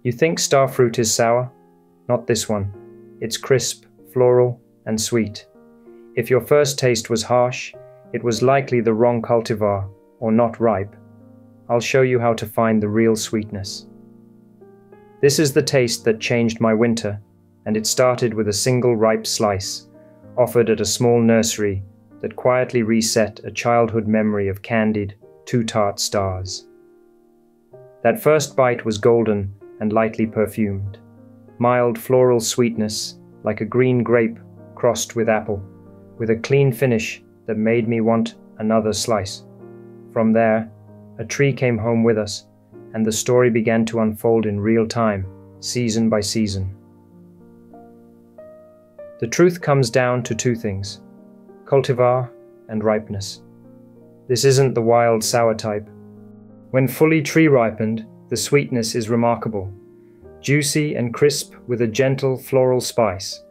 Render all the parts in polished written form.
You think star fruit is sour? Not this one. It's crisp, floral, and sweet. If your first taste was harsh, it was likely the wrong cultivar, or not ripe. I'll show you how to find the real sweetness. This is the taste that changed my winter, and it started with a single ripe slice, offered at a small nursery that quietly reset a childhood memory of candied, too-tart stars. That first bite was golden and lightly perfumed. Mild floral sweetness, like a green grape crossed with apple, with a clean finish that made me want another slice. From there, a tree came home with us, and the story began to unfold in real time, season by season. The truth comes down to two things: cultivar and ripeness. This isn't the wild sour type. When fully tree ripened, the sweetness is remarkable, juicy and crisp with a gentle floral spice.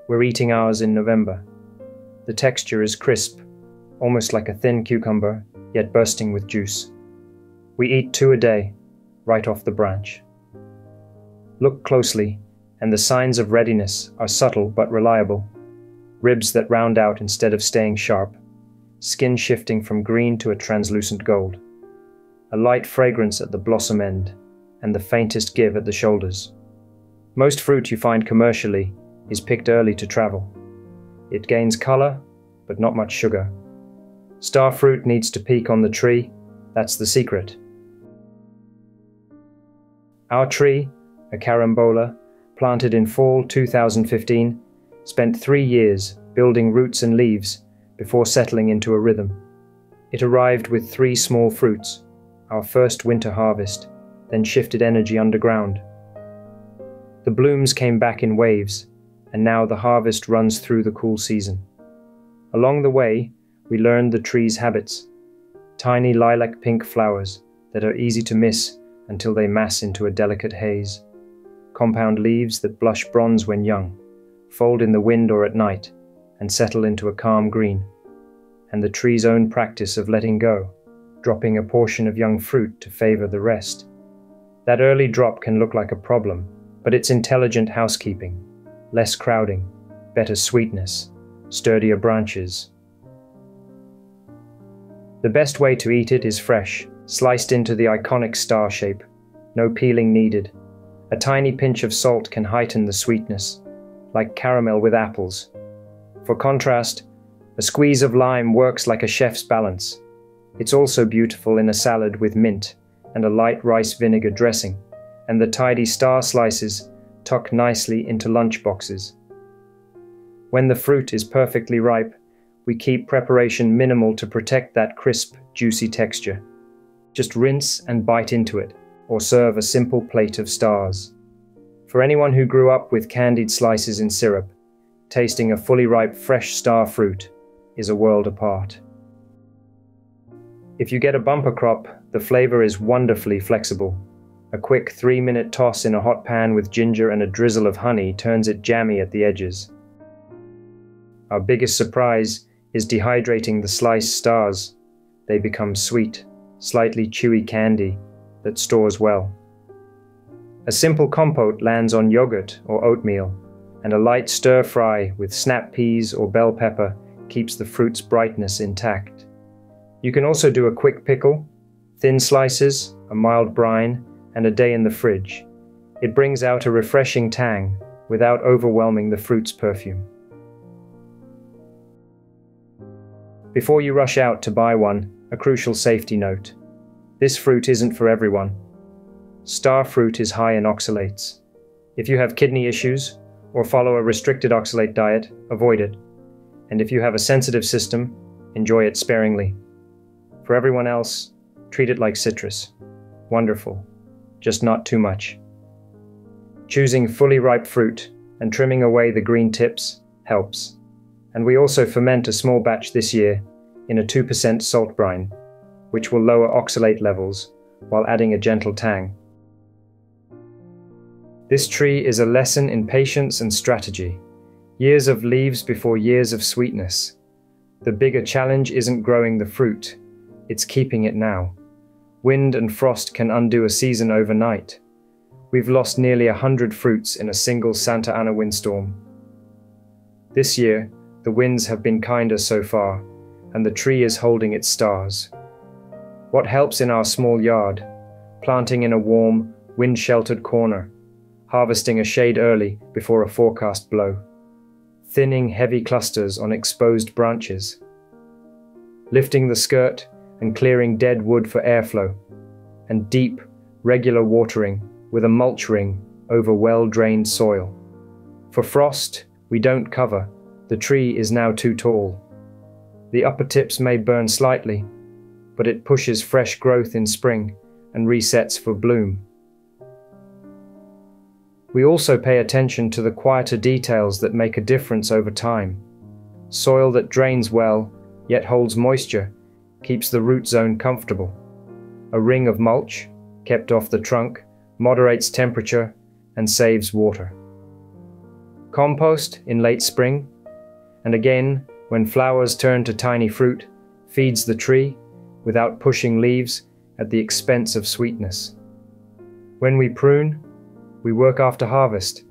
We're eating ours in November. The texture is crisp, almost like a thin cucumber, yet bursting with juice. We eat 2 a day, right off the branch. Look closely, and the signs of readiness are subtle but reliable. Ribs that round out instead of staying sharp, skin shifting from green to a translucent gold. A light fragrance at the blossom end, and the faintest give at the shoulders. Most fruit you find commercially is picked early to travel. It gains color, but not much sugar. Star fruit needs to peak on the tree, that's the secret. Our tree, a Carambola, planted in fall 2015, spent 3 years building roots and leaves before settling into a rhythm. It arrived with 3 small fruits, our first winter harvest, then shifted energy underground. The blooms came back in waves, and now the harvest runs through the cool season. Along the way, we learned the tree's habits. Tiny lilac pink flowers that are easy to miss until they mass into a delicate haze. Compound leaves that blush bronze when young, fold in the wind or at night, and settle into a calm green. And the tree's own practice of letting go, dropping a portion of young fruit to favor the rest. That early drop can look like a problem, but it's intelligent housekeeping. Less crowding, better sweetness, sturdier branches. The best way to eat it is fresh, sliced into the iconic star shape. No peeling needed. A tiny pinch of salt can heighten the sweetness, like caramel with apples. For contrast, a squeeze of lime works like a chef's balance. It's also beautiful in a salad with mint and a light rice vinegar dressing, and the tidy star slices tuck nicely into lunch boxes. When the fruit is perfectly ripe, we keep preparation minimal to protect that crisp, juicy texture. Just rinse and bite into it, or serve a simple plate of stars. For anyone who grew up with candied slices in syrup, tasting a fully ripe fresh star fruit is a world apart. If you get a bumper crop, the flavor is wonderfully flexible. A quick 3-minute toss in a hot pan with ginger and a drizzle of honey turns it jammy at the edges. Our biggest surprise is dehydrating the sliced stars. They become sweet, slightly chewy candy that stores well. A simple compote lands on yogurt or oatmeal, and a light stir-fry with snap peas or bell pepper keeps the fruit's brightness intact. You can also do a quick pickle, thin slices, a mild brine, and a day in the fridge. It brings out a refreshing tang without overwhelming the fruit's perfume. Before you rush out to buy one, a crucial safety note. This fruit isn't for everyone. Star fruit is high in oxalates. If you have kidney issues or follow a restricted oxalate diet, avoid it. And if you have a sensitive system, enjoy it sparingly. For everyone else, treat it like citrus. Wonderful, just not too much. Choosing fully ripe fruit and trimming away the green tips helps. And we also ferment a small batch this year in a 2% salt brine, which will lower oxalate levels while adding a gentle tang. This tree is a lesson in patience and strategy. Years of leaves before years of sweetness. The bigger challenge isn't growing the fruit, it's keeping it now. Wind and frost can undo a season overnight. We've lost nearly 100 fruits in a single Santa Ana windstorm. This year, the winds have been kinder so far, and the tree is holding its stars. What helps in our small yard? Planting in a warm, wind-sheltered corner, harvesting a shade early before a forecast blow, thinning heavy clusters on exposed branches, lifting the skirt and clearing dead wood for airflow, and deep, regular watering with a mulch ring over well-drained soil. For frost, we don't cover. The tree is now too tall. The upper tips may burn slightly, but it pushes fresh growth in spring and resets for bloom. We also pay attention to the quieter details that make a difference over time. Soil that drains well, yet holds moisture, keeps the root zone comfortable. A ring of mulch, kept off the trunk, moderates temperature and saves water. Compost in late spring, and again, when flowers turn to tiny fruit, feeds the tree without pushing leaves at the expense of sweetness. When we prune, we work after harvest,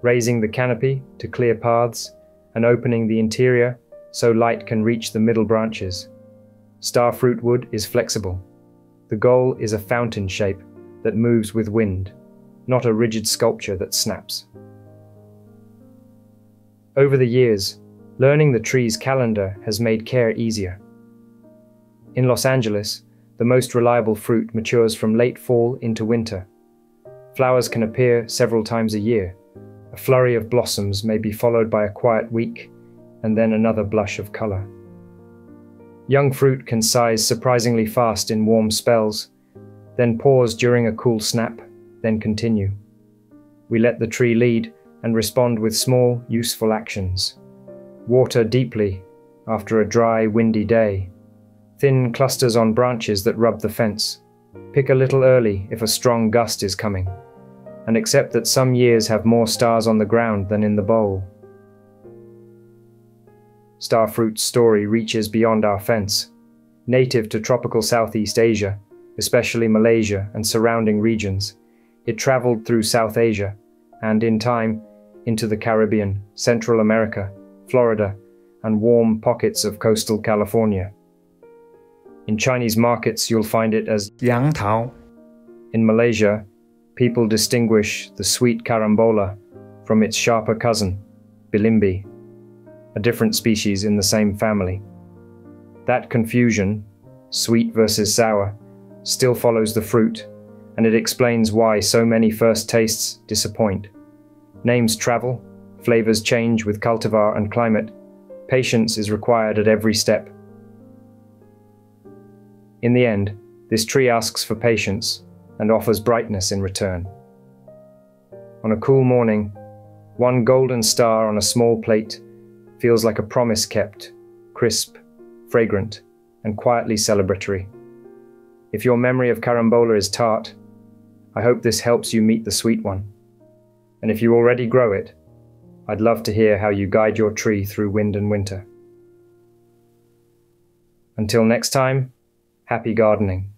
raising the canopy to clear paths and opening the interior so light can reach the middle branches. Star fruit wood is flexible. The goal is a fountain shape that moves with wind, not a rigid sculpture that snaps. Over the years, learning the tree's calendar has made care easier. In Los Angeles, the most reliable fruit matures from late fall into winter. Flowers can appear several times a year. A flurry of blossoms may be followed by a quiet week, and then another blush of color. Young fruit can size surprisingly fast in warm spells, then pause during a cool snap, then continue. We let the tree lead and respond with small, useful actions. Water deeply after a dry, windy day. Thin clusters on branches that rub the fence. Pick a little early if a strong gust is coming. And accept that some years have more stars on the ground than in the bowl. Starfruit's story reaches beyond our fence. Native to tropical Southeast Asia, especially Malaysia and surrounding regions, it traveled through South Asia and, in time, into the Caribbean, Central America, Florida, and warm pockets of coastal California. In Chinese markets, you'll find it as 杨桃. In Malaysia, people distinguish the sweet carambola from its sharper cousin, bilimbi, a different species in the same family. That confusion, sweet versus sour, still follows the fruit, and it explains why so many first tastes disappoint. Names travel, flavors change with cultivar and climate. Patience is required at every step. In the end, this tree asks for patience and offers brightness in return. On a cool morning, one golden star on a small plate feels like a promise kept, crisp, fragrant, and quietly celebratory. If your memory of carambola is tart, I hope this helps you meet the sweet one. And if you already grow it, I'd love to hear how you guide your tree through wind and winter. Until next time, happy gardening.